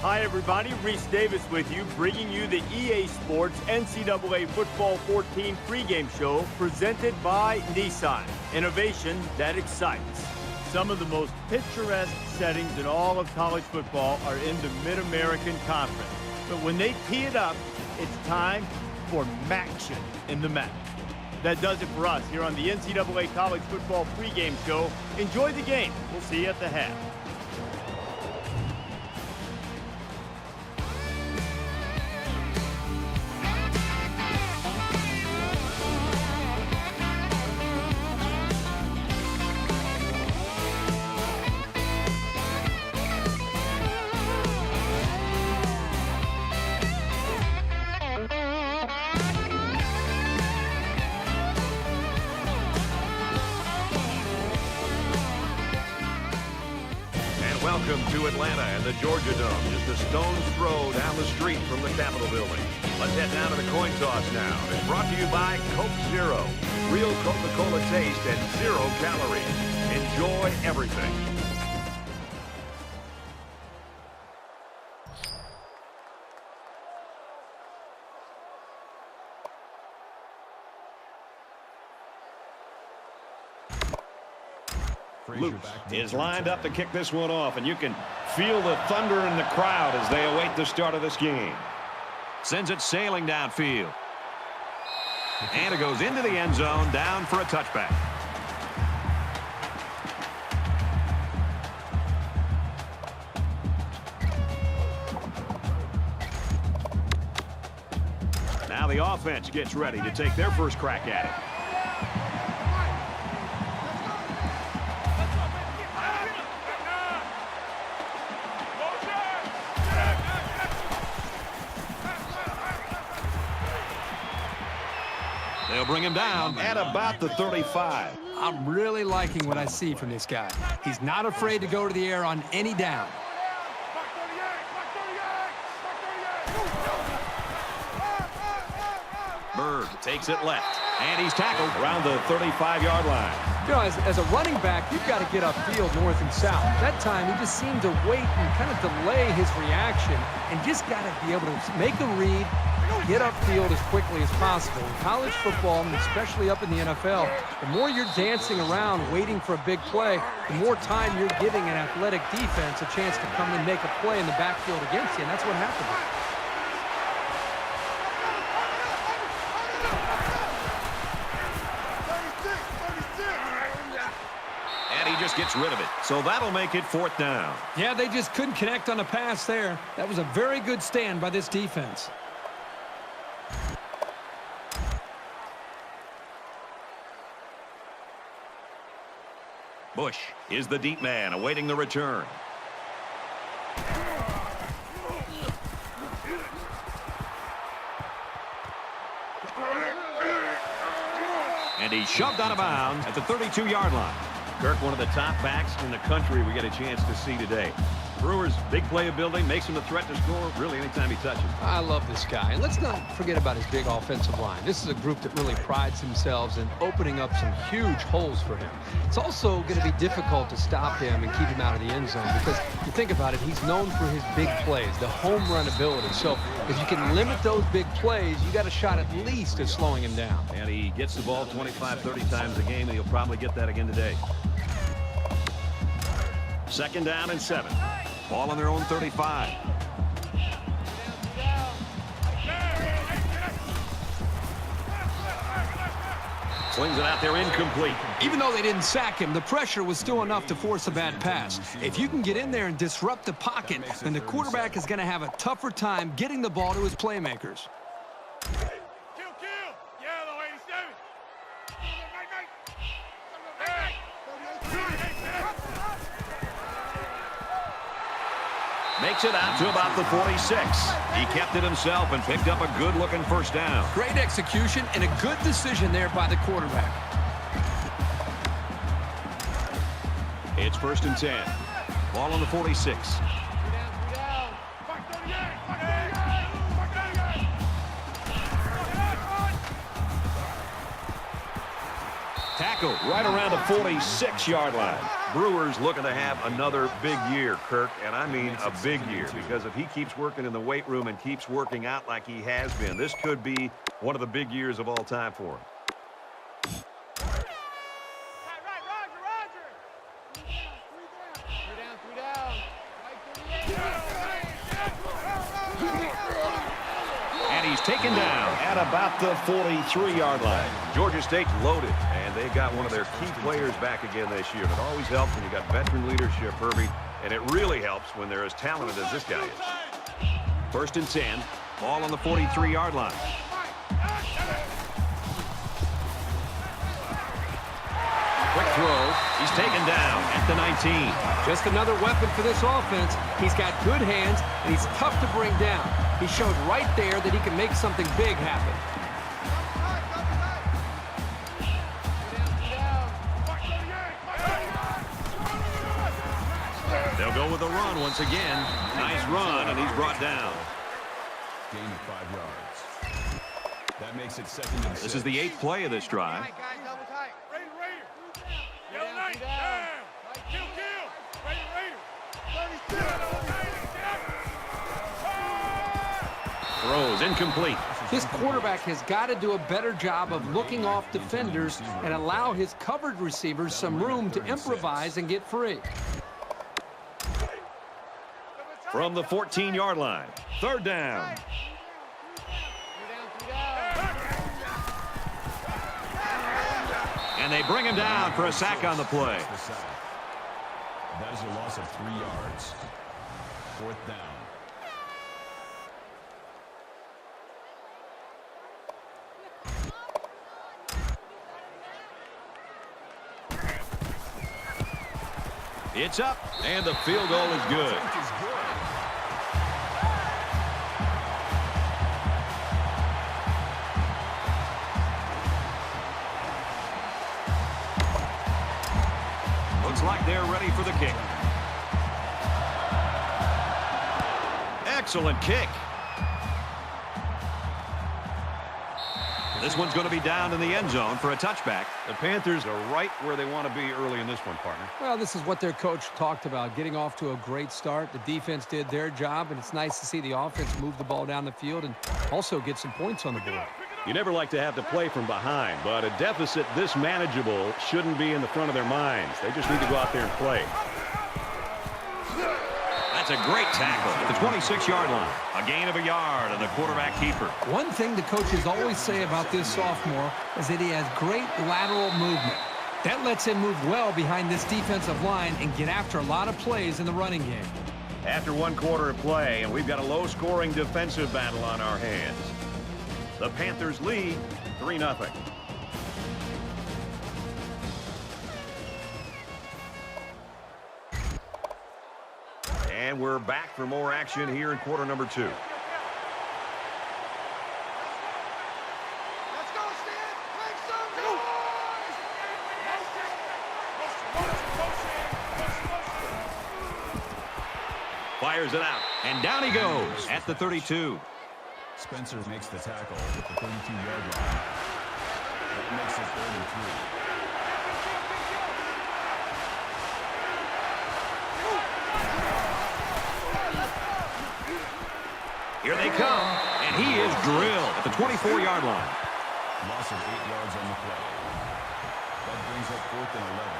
Hi, everybody. Reese Davis with you, bringing you the EA Sports NCAA Football 14 pregame show presented by Nissan. Innovation that excites. Some of the most picturesque settings in all of college football are in the Mid-American Conference. But when they tee it up, it's time for MACtion in the MAC. That does it for us here on the NCAA College Football pregame show. Enjoy the game. We'll see you at the half. Welcome to Atlanta and the Georgia Dome, just a stone's throw down the street from the Capitol building. Let's head down to the coin toss now. It's brought to you by Coke Zero. Real Coca-Cola taste and 0 calories. Enjoy everything. Luke is lined up to kick this one off, and you can feel the thunder in the crowd as they await the start of this game. Sends it sailing downfield. And it goes into the end zone, down for a touchback. Now the offense gets ready to take their first crack at it. They'll bring him down at about the 35. I'm really liking what I see from this guy. He's not afraid to go to the air on any down. Bird takes it left, and he's tackled around the 35-yard line. You know, as a running back, you've got to get upfield north and south. That time, he just seemed to wait and kind of delay his reaction and just got to be able to make a read, get upfield as quickly as possible. In college football, and especially up in the NFL, the more you're dancing around waiting for a big play, the more time you're giving an athletic defense a chance to come and make a play in the backfield against you, and that's what happened. And he just gets rid of it. So that'll make it 4th down. Yeah, they just couldn't connect on the pass there. That was a very good stand by this defense. Bush is the deep man awaiting the return. And he's shoved out of bounds at the 32-yard line. Kirk, one of the top backs in the country we get a chance to see today. Brewers' big playability makes him a threat to score really anytime he touches. I love this guy. And let's not forget about his big offensive line. This is a group that really prides themselves in opening up some huge holes for him. It's also going to be difficult to stop him and keep him out of the end zone because you think about it, he's known for his big plays, the home run ability. So if you can limit those big plays, you got a shot at least at slowing him down. And he gets the ball 25, 30 times a game, and he'll probably get that again today. 2nd down and 7. Ball on their own 35. Slings it out there incomplete. Even though they didn't sack him, the pressure was still enough to force a bad pass. If you can get in there and disrupt the pocket, then the quarterback is going to have a tougher time getting the ball to his playmakers. Makes it out to about the 46. He kept it himself and picked up a good-looking 1st down. Great execution and a good decision there by the quarterback. It's 1st and 10. Ball on the 46. Tackled right around the 46-yard line. Brewers looking to have another big year, Kirk, and I mean a big year, because if he keeps working in the weight room and keeps working out like he has been, this could be one of the big years of all time for him. He's taken down at about the 43-yard line. Georgia State's loaded, and they got one of their key players back again this year. And it always helps when you got veteran leadership, Herbie, and it really helps when they're as talented as this guy is. 1st and 10, ball on the 43-yard line. Quick throw. He's taken down at the 19. Just another weapon for this offense. He's got good hands, and he's tough to bring down. He showed right there that he can make something big happen. They'll go with a run once again. Nice run, and he's brought down. Gain of 5 yards. That makes it 2nd and 6. This is the 8th play of this drive. Throws incomplete. This quarterback has got to do a better job of looking off defenders and allow his covered receivers some room to improvise and get free. From the 14-yard line, 3rd down. And they bring him down for a sack on the play. That is a loss of 3 yards. 4th down. It's up, and the field goal is good. Looks like they're ready for the kick. Excellent kick. This one's going to be down in the end zone for a touchback. The Panthers are right where they want to be early in this one, partner. Well, this is what their coach talked about, getting off to a great start. The defense did their job, and it's nice to see the offense move the ball down the field and also get some points on the board. You never like to have to play from behind, but a deficit this manageable shouldn't be in the front of their minds. They just need to go out there and play. That's a great tackle at the 26-yard line. A gain of a yard and the quarterback keeper. One thing the coaches always say about this sophomore is that he has great lateral movement. That lets him move well behind this defensive line and get after a lot of plays in the running game. After 1 quarter of play, and we've got a low-scoring defensive battle on our hands. The Panthers lead 3-0. And we're back for more action here in quarter number 2. Let's go, Stan! Make some noise! Fires it out, and down he goes at the 32. Spencer makes the tackle at the 32-yard line. That makes it 3rd and 3. Here they come, and he is drilled at the 24-yard line. Loss of 8 yards on the play. That brings up 4th and 11.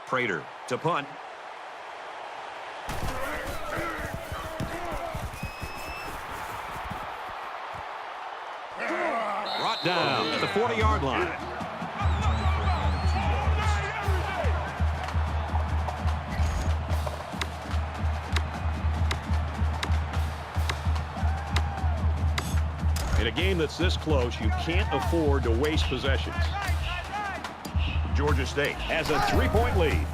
Prater to punt. Brought down at the 40-yard line. In a game that's this close, you can't afford to waste possessions. Georgia State has a 3-point lead.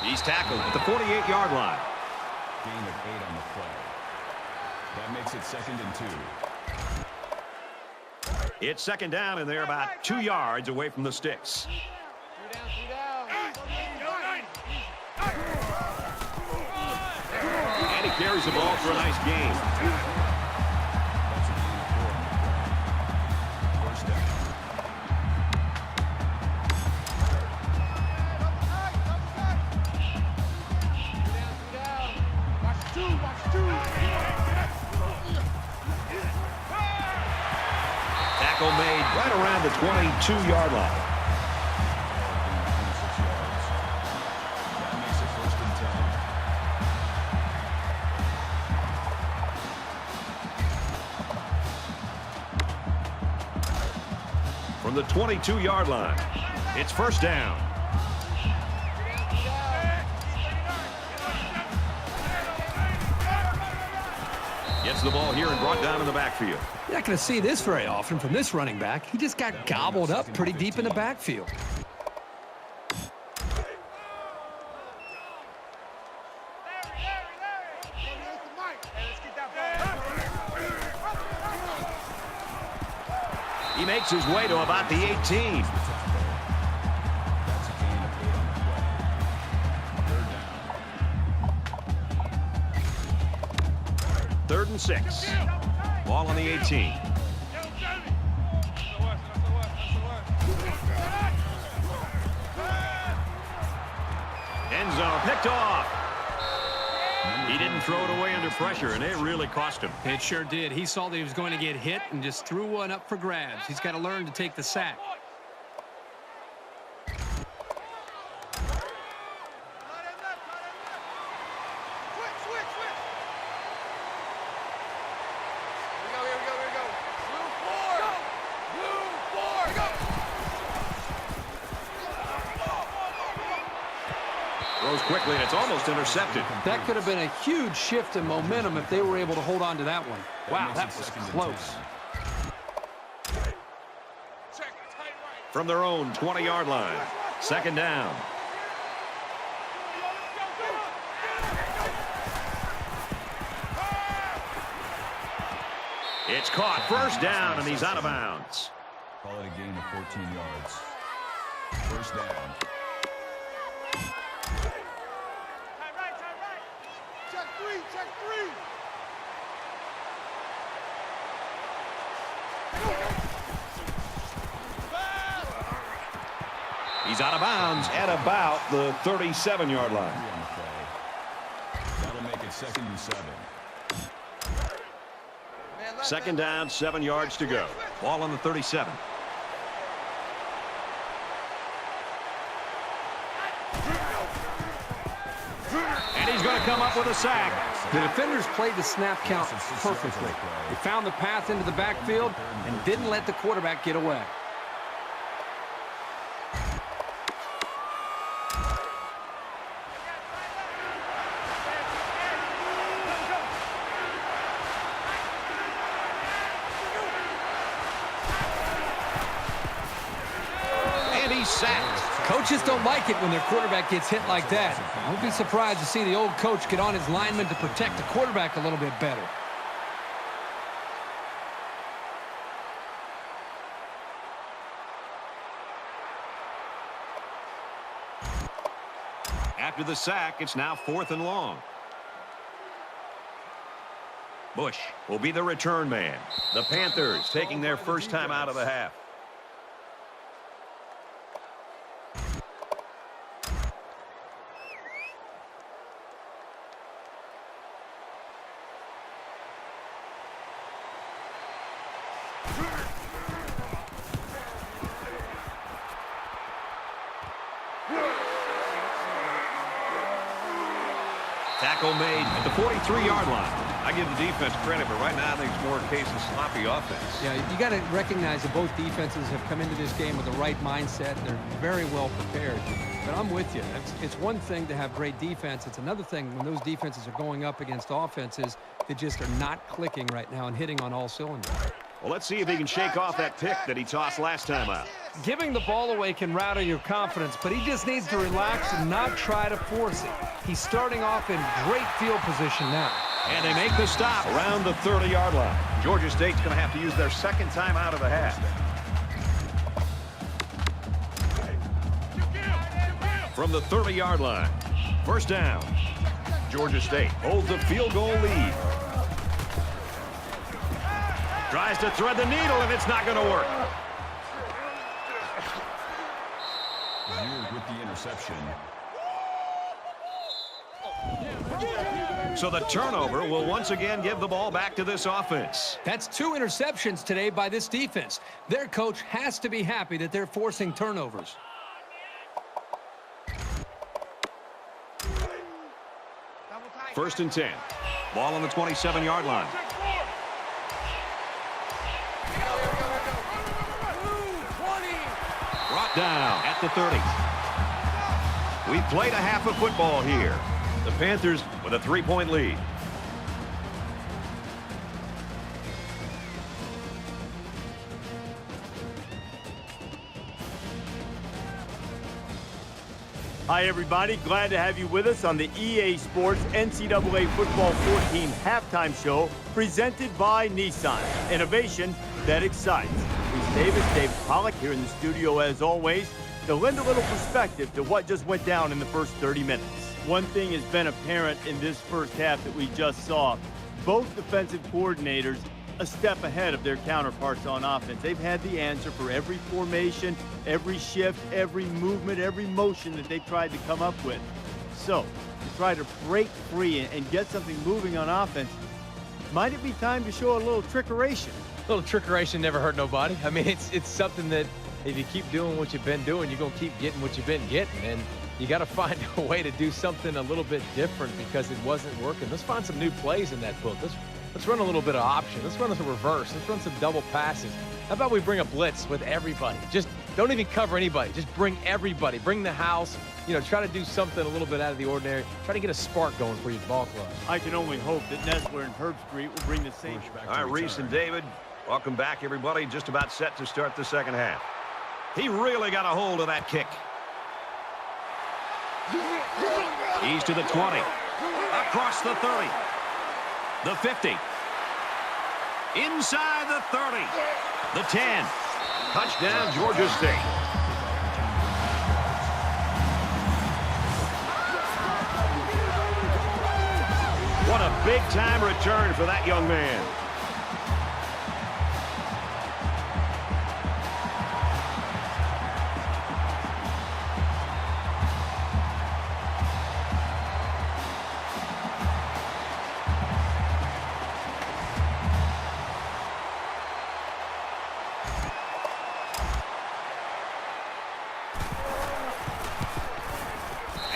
He's tackled at the 48-yard line. Gain of 8 on the play. That makes it 2nd and 2. It's second down, and they're about 2 yards away from the sticks. And he carries the ball for a nice gain. Tackle made right around the 22-yard line. That makes it 1st and 10. From the 22-yard line, it's first down. Gets the ball here and brought down in the backfield. You're not going to see this very often from this running back. He just got gobbled up pretty deep in the backfield. He makes his way to about the 18. That's a gain of 8 on the play. 3rd and 6. Ball on the 18. End zone picked off. He didn't throw it away under pressure, and it really cost him. It sure did. He saw that he was going to get hit and just threw one up for grabs. He's got to learn to take the sack. Throws quickly, and it's almost intercepted. That could have been a huge shift in momentum if they were able to hold on to that one. Wow, that was close. From their own 20-yard line, second down. It's caught, first down, and he's out of bounds. Call it a gain of 14 yards. First down. Check three. He's out of bounds at about the 37-yard line. That'll make it 2nd and 7. Second down, 7 yards to go. Ball on the 37. And he's going to come up with a sack. The defenders played the snap count perfectly. They found the path into the backfield and didn't let the quarterback get away. And he's sacked. Coaches don't like it when their quarterback gets hit like that. I won't be surprised to see the old coach get on his linemen to protect the quarterback a little bit better. After the sack, it's now 4th and long. Bush will be the return man. The Panthers taking their first time out of the half. Tackle made at the 43-yard line. I give the defense credit, but right now I think it's more a case of sloppy offense. Yeah, you got to recognize that both defenses have come into this game with the right mindset. They're very well prepared. But I'm with you. It's one thing to have great defense. It's another thing when those defenses are going up against offenses that just are not clicking right now and hitting on all cylinders. Well, let's see if he can shake off that pick that he tossed last time out. Giving the ball away can rattle your confidence, but he just needs to relax and not try to force it. He's starting off in great field position now. And they make the stop around the 30-yard line. Georgia State's going to have to use their second time out of the half. From the 30-yard line, first down. Georgia State holds a field goal lead. Tries to thread the needle, and it's not going to work. Here with the interception. So the turnover will once again give the ball back to this offense. That's 2 interceptions today by this defense. Their coach has to be happy that they're forcing turnovers. First and 10. Ball on the 27-yard line. Brought down at the 30. We played a half of football here. The Panthers with a 3-point lead. Hi, everybody. Glad to have you with us on the EA Sports NCAA Football 14 halftime show presented by Nissan. Innovation that excites. Bruce Davis, David Pollack here in the studio as always to lend a little perspective to what just went down in the first 30 minutes. One thing has been apparent in this first half that we just saw. Both defensive coordinators a step ahead of their counterparts on offense. They've had the answer for every formation, every shift, every movement, every motion that they've tried to come up with. So, to try to break free and get something moving on offense, might it be time to show a little trickeration? A little trickeration never hurt nobody. I mean, it's something that if you keep doing what you've been doing, you're going to keep getting what you've been getting. And you got to find a way to do something a little bit different because it wasn't working. Let's find some new plays in that book. Let's run a little bit of option. Let's run some reverse. Let's run some double passes. How about we bring a blitz with everybody? Just don't even cover anybody. Just bring everybody. Bring the house. You know, try to do something a little bit out of the ordinary. Try to get a spark going for your ball club. I can only hope that Nessler and Herb Street will bring the same. All right, Reese and David, welcome back, everybody. Just about set to start the second half. He really got a hold of that kick. He's to the 20. Across the 30. The 50. Inside the 30. The 10. Touchdown, Georgia State. What a big-time return for that young man.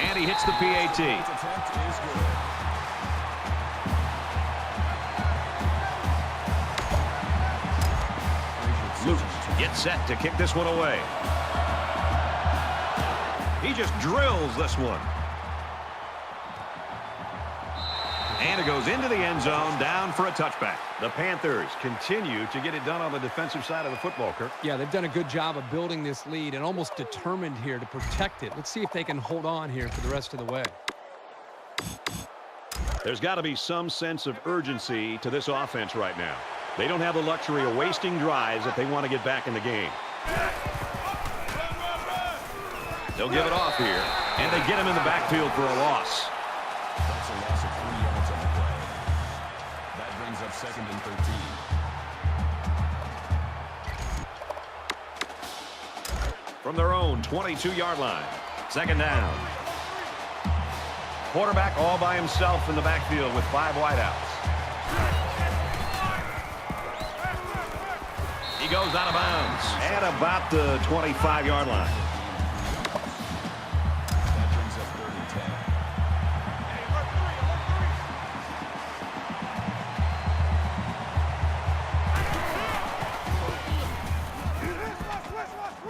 And he hits the PAT. Luke gets set to kick this one away. He just drills this one. And it goes into the end zone, down for a touchback. The Panthers continue to get it done on the defensive side of the football, Kirk. Yeah, they've done a good job of building this lead and almost determined here to protect it. Let's see if they can hold on here for the rest of the way. There's got to be some sense of urgency to this offense right now. They don't have the luxury of wasting drives if they want to get back in the game. They'll give it off here, and they get him in the backfield for a loss. That's a loss of 3 yards on the play. That brings up 2nd and 13. From their own 22-yard line. Second down. Quarterback all by himself in the backfield with 5 wideouts. He goes out of bounds at about the 25-yard line. That brings up 3rd and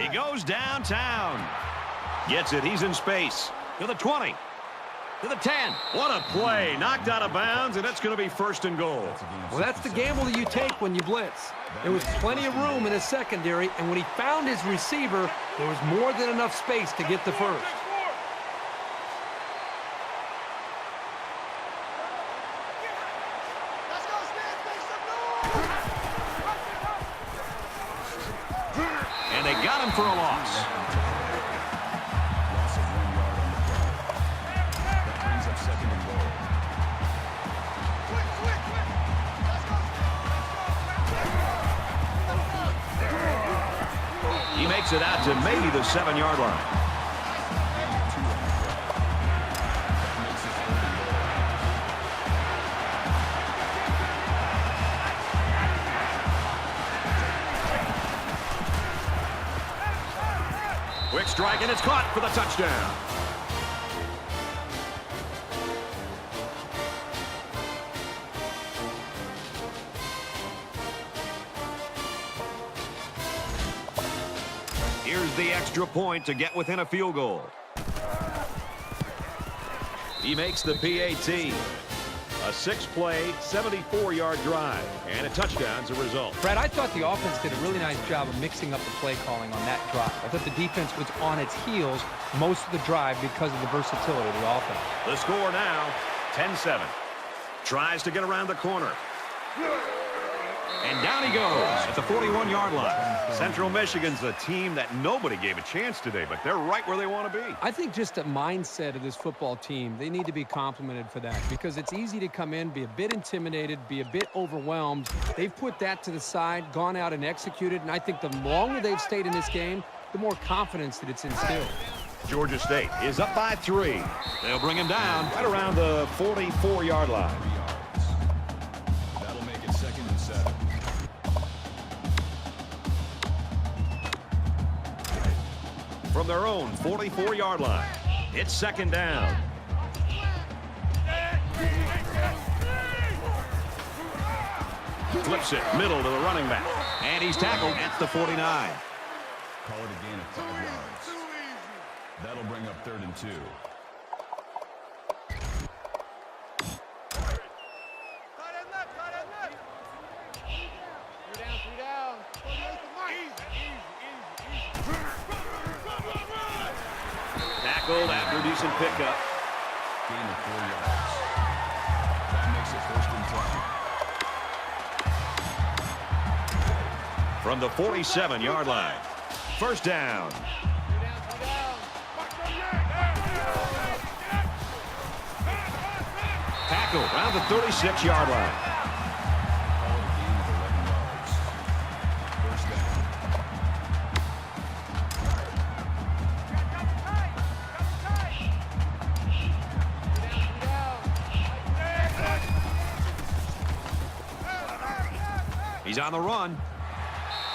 10. He goes downtown. Gets it. He's in space. To the 20. To the 10. What a play. Knocked out of bounds, and it's going to be 1st and goal. Well, that's the gamble that you take when you blitz. There was plenty of room in his secondary, and when he found his receiver, there was more than enough space to get the first. And they got him for a loss. Loss of 1 yard on the play. That brings up 2nd and goal. He makes it out to maybe the 7-yard line. Quick strike, and it's caught for the touchdown. Here's the extra point to get within a field goal. He makes the PAT. A 6-play, 74-yard drive, and a touchdown as a result. Brad, I thought the offense did a really nice job of mixing up the play calling on that drive. I thought the defense was on its heels most of the drive because of the versatility of the offense. The score now, 10-7. Tries to get around the corner. And down he goes at the 41-yard line. Central Michigan's a team that nobody gave a chance today, but they're right where they want to be. I think just the mindset of this football team, they need to be complimented for that because it's easy to come in, be a bit intimidated, be a bit overwhelmed. They've put that to the side, gone out and executed, and I think the longer they've stayed in this game, the more confidence that it's instilled. Georgia State is up by 3. They'll bring him down right around the 44-yard line. 3 yards. That'll make it 2nd and 7. From their own 44-yard line, it's 2nd down. Flips it, middle to the running back. And he's tackled at the 49. Call it a gain of 5 yards. That'll bring up 3rd and 2. Tackled after a decent pickup. Gain of 4 yards. That makes it 1st and 10. From the 47-yard line. 1st down. Tackled around the 36-yard line. Call it a gain of 11 yards. 1st down. He's on the run.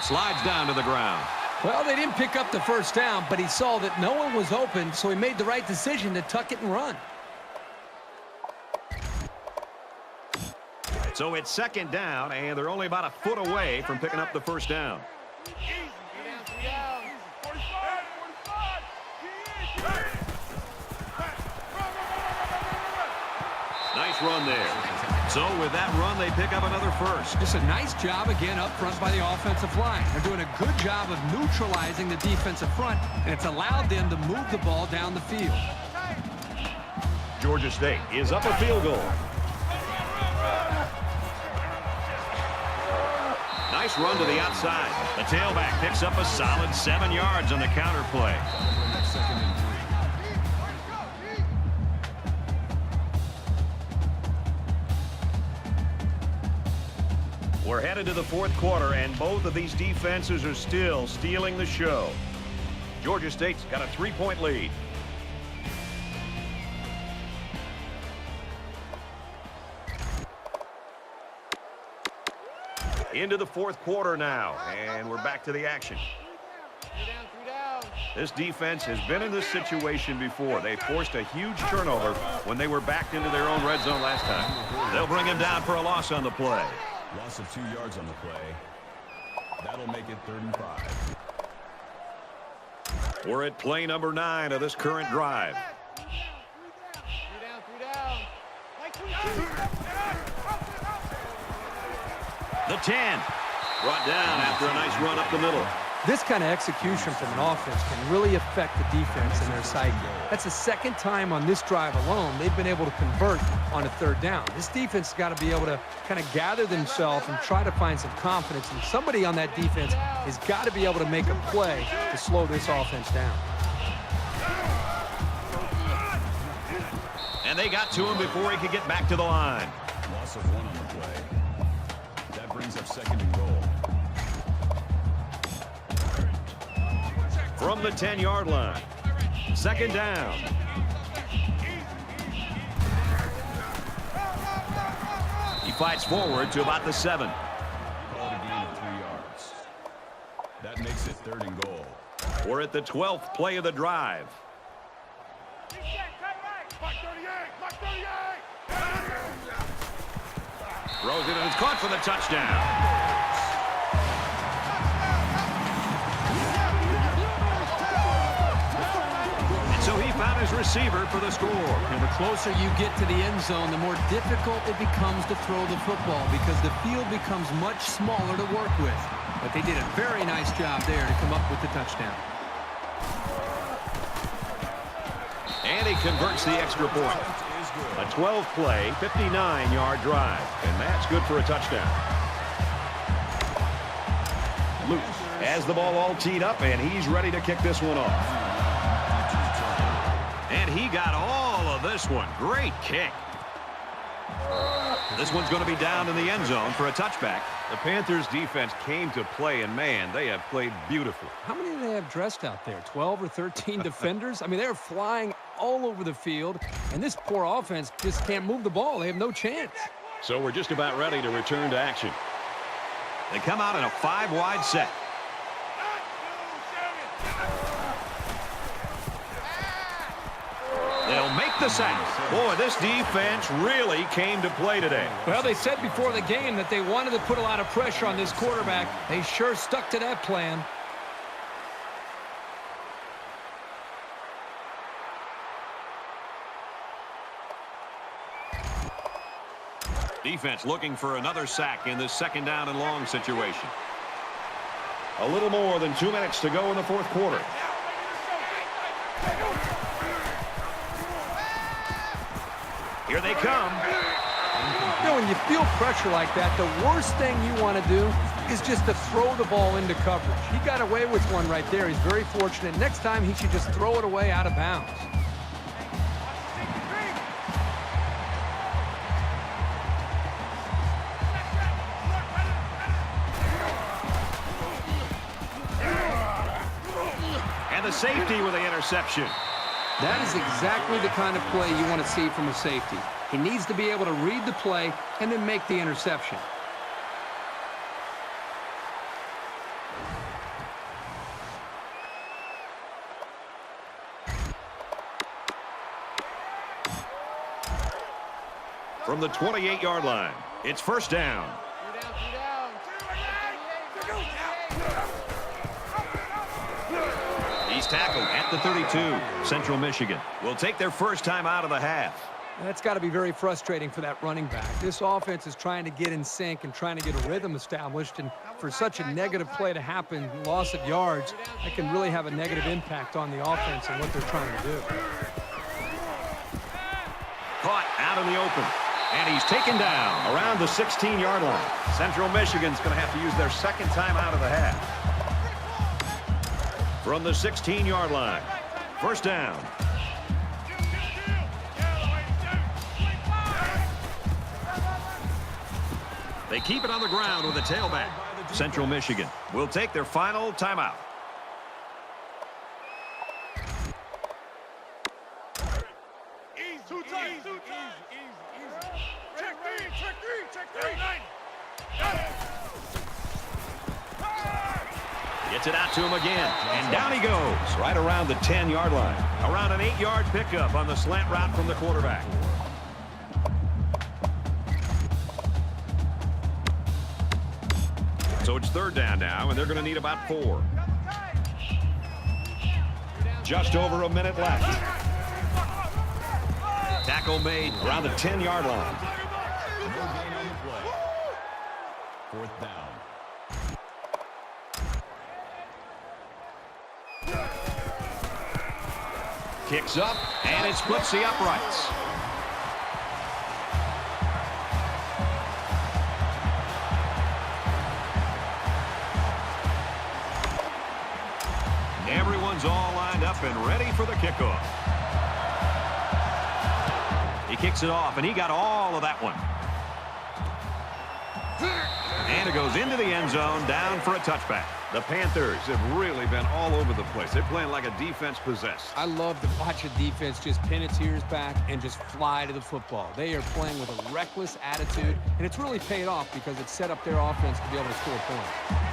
Slides down to the ground. Well, they didn't pick up the 1st down, but he saw that no one was open, so he made the right decision to tuck it and run. So it's 2nd down, and they're only about a foot away from picking up the 1st down. Nice run there. So with that run, they pick up another 1st. Just a nice job again up front by the offensive line. They're doing a good job of neutralizing the defensive front, and it's allowed them to move the ball down the field. Georgia State is up a field goal. Nice run to the outside. The tailback picks up a solid 7 yards on the counter play. That'll bring up 2nd and 3. We're headed to the 4th quarter, and both of these defenses are still stealing the show. Georgia State's got a 3-point lead. Into the 4th quarter now, and we're back to the action. This defense has been in this situation before. They forced a huge turnover when they were backed into their own red zone last time. They'll bring him down for a loss on the play. Loss of 2 yards on the play. That'll make it 3rd and 5. We're at play number 9 of this current drive. The 10. Brought down after a nice run up the middle. This kind of execution from an offense can really affect the defense and their psyche. That's the second time on this drive alone they've been able to convert on a third down. This defense has got to be able to kind of gather themselves and try to find some confidence. And somebody on that defense has got to be able to make a play to slow this offense down. And they got to him before he could get back to the line. Loss of 1 on the play. That brings up 2nd and goal. From the 10-yard line. 2nd down. He fights forward to about the 7. Called a gain of 3 yards. That makes it 3rd and goal. We're at the 12th play of the drive. Throws it and it's caught for the touchdown. So he found his receiver for the score. And the closer you get to the end zone, the more difficult it becomes to throw the football because the field becomes much smaller to work with. But they did a very nice job there to come up with the touchdown. And he converts the extra point. A 12-play, 59-yard drive. And that's good for a touchdown. Luke has the ball all teed up, and he's ready to kick this one off. And he got all of this one. Great kick. This one's going to be down in the end zone for a touchback. The Panthers defense came to play, and man, they have played beautifully. How many do they have dressed out there? 12 or 13 defenders? I mean, they're flying all over the field, and this poor offense just can't move the ball. They have no chance. So we're just about ready to return to action. They come out in a 5-wide set. They'll make the sack. Boy, this defense really came to play today. Well, they said before the game that they wanted to put a lot of pressure on this quarterback. They sure stuck to that plan. Defense looking for another sack in this 2nd down and long situation. A little more than 2 minutes to go in the 4th quarter. Here they come. You know, when you feel pressure like that, the worst thing you want to do is just to throw the ball into coverage. He got away with one right there. He's very fortunate. Next time, he should just throw it away out of bounds. And the safety with the interception. That is exactly the kind of play you want to see from a safety. He needs to be able to read the play and then make the interception. From the 28-yard line, it's 1st down. He's tackled at the 32. Central Michigan will take their first time out of the half. That's got to be very frustrating for that running back. This offense is trying to get in sync and trying to get a rhythm established, and for such a negative play to happen, loss of yards, that can really have a negative impact on the offense and what they're trying to do. Caught out in the open, and he's taken down around the 16-yard line. Central Michigan's going to have to use their 2nd time out of the half. From the 16-yard line, 1st down. They keep it on the ground with a tailback. Central Michigan will take their final timeout. Gets it out to him again, and down he goes, right around the 10-yard line. Around an 8-yard pickup on the slant route from the quarterback. So it's 3rd down now, and they're going to need about 4. Just over a minute left. Tackle made around the 10-yard line. 4th down. Kicks up, and it splits the uprights. Everyone's all lined up and ready for the kickoff. He kicks it off, and he got all of that one. And it goes into the end zone, down for a touchback. The Panthers have really been all over the place. They're playing like a defense possessed. I love to watch a defense just pin its ears back and just fly to the football. They are playing with a reckless attitude, and it's really paid off because it set up their offense to be able to score points.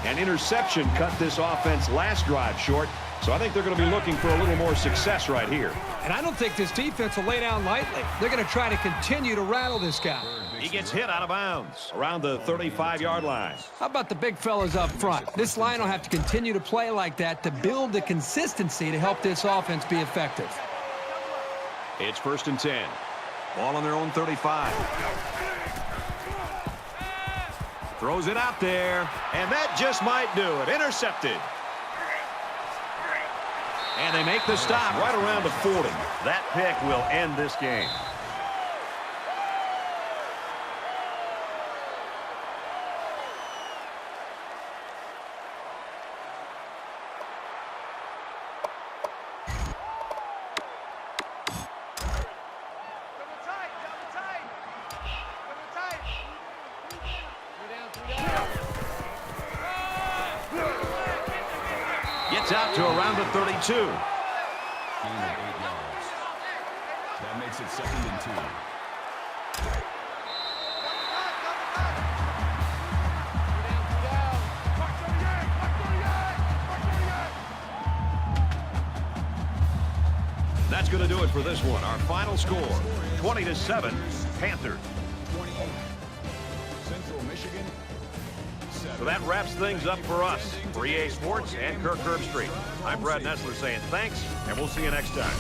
An interception cut this offense last drive short, so I think they're going to be looking for a little more success right here. And I don't think this defense will lay down lightly. They're going to try to continue to rattle this guy. He gets hit out of bounds. Around the 35-yard line. How about the big fellas up front? This line will have to continue to play like that to build the consistency to help this offense be effective. It's 1st and 10. Ball on their own 35. Throws it out there, and that just might do it. Intercepted. And they make the stop right around the 40. That pick will end this game. Gets out to around the 32. Gain of 8 yards. That makes it 2nd and 2. That's going to do it for this one. Our final score, 20-7, Panthers. 28. Central Michigan. 7. So that wraps things up for us. For EA Sports and Kirk Herbstreit. I'm Brad Nessler saying thanks, and we'll see you next time.